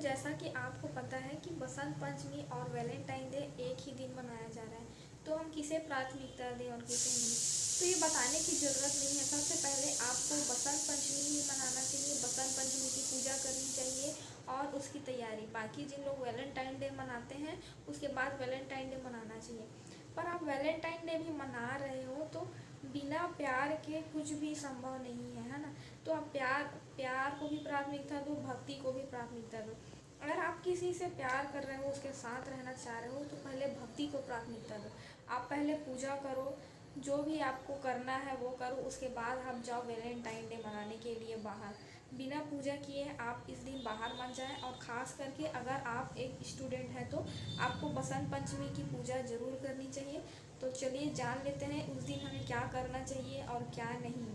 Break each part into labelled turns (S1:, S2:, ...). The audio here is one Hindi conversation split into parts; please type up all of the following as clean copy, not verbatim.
S1: जैसा कि आपको पता है कि बसंत पंचमी और वैलेंटाइन डे एक ही दिन मनाया जा रहा है, तो हम किसे प्राथमिकता दें और किसे नहीं, तो ये बताने की ज़रूरत नहीं है। सबसे पहले आपको बसंत पंचमी ही मनाना चाहिए, बसंत पंचमी की पूजा करनी चाहिए और उसकी तैयारी। बाकी जिन लोग वैलेंटाइन डे मनाते हैं उसके बाद वैलेंटाइन डे मनाना चाहिए। पर आप वैलेंटाइन डे भी मना रहे हो तो बिना प्यार के कुछ भी संभव नहीं है ना। तो आप प्यार प्यार को भी प्राथमिकता दो, भक्ति को भी प्राथमिकता दो। अगर आप किसी से प्यार कर रहे हो, उसके साथ रहना चाह रहे हो, तो पहले भक्ति को प्राथमिकता दो। आप पहले पूजा करो, जो भी आपको करना है वो करो, उसके बाद आप जाओ वैलेंटाइन डे मनाने के लिए बाहर। बिना पूजा किए आप इस दिन बाहर मत जाएं। और ख़ास करके अगर आप एक स्टूडेंट हैं तो आपको बसंत पंचमी की पूजा ज़रूर करनी चाहिए। तो चलिए जान लेते हैं उस दिन हमें क्या करना चाहिए और क्या नहीं।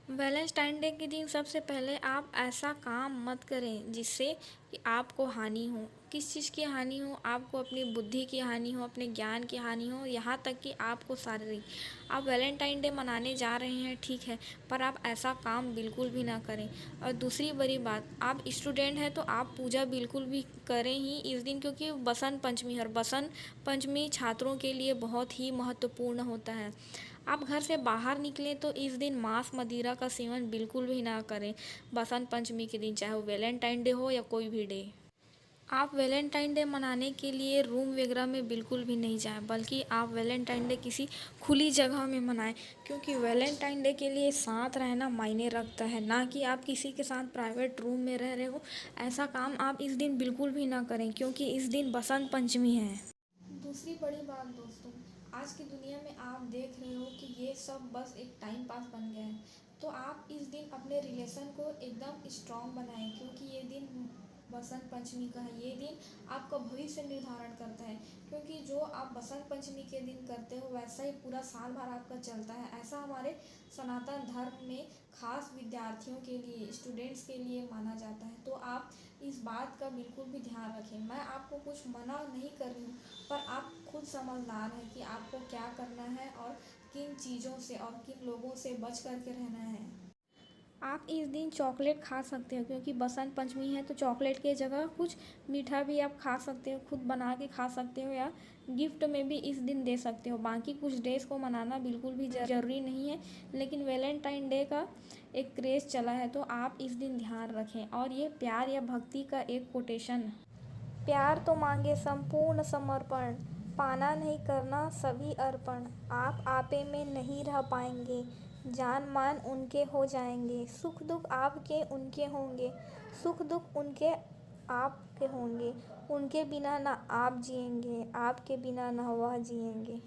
S1: वैलेंटाइन डे के दिन सबसे पहले आप ऐसा काम मत करें जिससे कि आपको हानि हो। किस चीज़ की हानि हो? आपको अपनी बुद्धि की हानि हो, अपने ज्ञान की हानि हो, यहाँ तक कि आपको शारीरिक। आप वैलेंटाइन डे मनाने जा रहे हैं, ठीक है, पर आप ऐसा काम बिल्कुल भी ना करें। और दूसरी बड़ी बात, आप स्टूडेंट हैं तो आप पूजा बिल्कुल भी करें ही इस दिन, क्योंकि बसंत पंचमी है और बसंत पंचमी छात्रों के लिए बहुत ही महत्वपूर्ण होता है। आप घर से बाहर निकलें तो इस दिन मांस मदिरा का सेवन बिल्कुल भी ना करें बसंत पंचमी के दिन, चाहे वो वैलेंटाइन डे हो या कोई भी डे। आप वैलेंटाइन डे मनाने के लिए रूम वगैरह में बिल्कुल भी नहीं जाएं, बल्कि आप वैलेंटाइन डे किसी खुली जगह में मनाएं, क्योंकि वैलेंटाइन डे के लिए साथ रहना मायने रखता है, ना कि आप किसी के साथ प्राइवेट रूम में रह रहे हो। ऐसा काम आप इस दिन बिल्कुल भी ना करें, क्योंकि इस दिन बसंत पंचमी है। दूसरी बड़ी बात दोस्तों, आज की दुनिया में आप देख रहे हो कि ये सब बस एक टाइम पास बन गया है। तो आप इस दिन अपने रिलेशन को एकदम स्ट्रॉन्ग बनाएं, क्योंकि ये दिन बसंत पंचमी का है। ये दिन आपका भविष्य निर्धारण करता है, क्योंकि जो आप बसंत पंचमी के दिन करते हो वैसा ही पूरा साल भर आपका चलता है। ऐसा हमारे सनातन धर्म में खास विद्यार्थियों के लिए, स्टूडेंट्स के लिए माना जाता है। तो आप इस बात का बिल्कुल भी ध्यान रखें। मैं आपको कुछ मना नहीं कर रही हूँ, पर आप खुद समझदार हैं कि आपको क्या करना है और किन चीज़ों से और किन लोगों से बच कर के रहना है। आप इस दिन चॉकलेट खा सकते हो, क्योंकि बसंत पंचमी है, तो चॉकलेट की जगह कुछ मीठा भी आप खा सकते हो, खुद बना के खा सकते हो या गिफ्ट में भी इस दिन दे सकते हो। बाकी कुछ डेज़ को मनाना बिल्कुल भी ज़रूरी नहीं है, लेकिन वैलेंटाइन डे का एक क्रेज़ चला है, तो आप इस दिन ध्यान रखें। और ये प्यार या भक्ति का एक कोटेशन, प्यार तो मांगे संपूर्ण समर्पण, पाना नहीं करना सभी अर्पण। आप आपे में नहीं रह पाएंगे, जान मान उनके हो जाएंगे। सुख दुख आपके उनके होंगे, सुख दुख उनके आपके होंगे। उनके बिना ना आप जिएंगे, आपके बिना ना वह जिएंगे।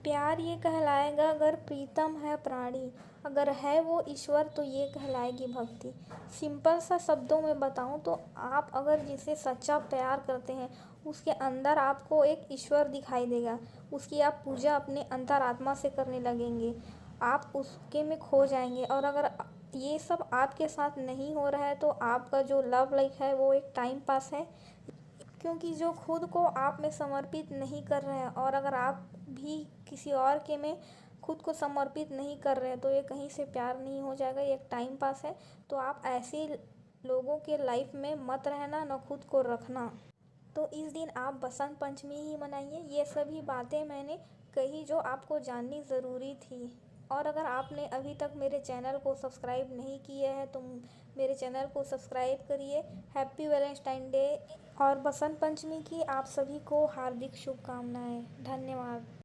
S1: प्यार ये कहलाएगा अगर प्रीतम है प्राणी, अगर है वो ईश्वर तो ये कहलाएगी भक्ति। सिंपल सा शब्दों में बताऊं तो आप अगर जिसे सच्चा प्यार करते हैं उसके अंदर आपको एक ईश्वर दिखाई देगा। उसकी आप पूजा अपने अंतरात्मा से करने लगेंगे, आप उसके में खो जाएंगे। और अगर ये सब आपके साथ नहीं हो रहा है तो आपका जो लव लाइफ है वो एक टाइम पास है, क्योंकि जो खुद को आप में समर्पित नहीं कर रहे हैं और अगर आप भी किसी और के में खुद को समर्पित नहीं कर रहे हैं तो ये कहीं से प्यार नहीं हो जाएगा, ये एक टाइम पास है। तो आप ऐसे लोगों के लाइफ में मत रहना, ना खुद को रखना। तो इस दिन आप बसंत पंचमी ही मनाइए। ये सभी बातें मैंने कही जो आपको जाननी ज़रूरी थी। और अगर आपने अभी तक मेरे चैनल को सब्सक्राइब नहीं किया है तो मेरे चैनल को सब्सक्राइब करिए। हैप्पी वैलेंटाइन डे और बसंत पंचमी की आप सभी को हार्दिक शुभकामनाएं। धन्यवाद।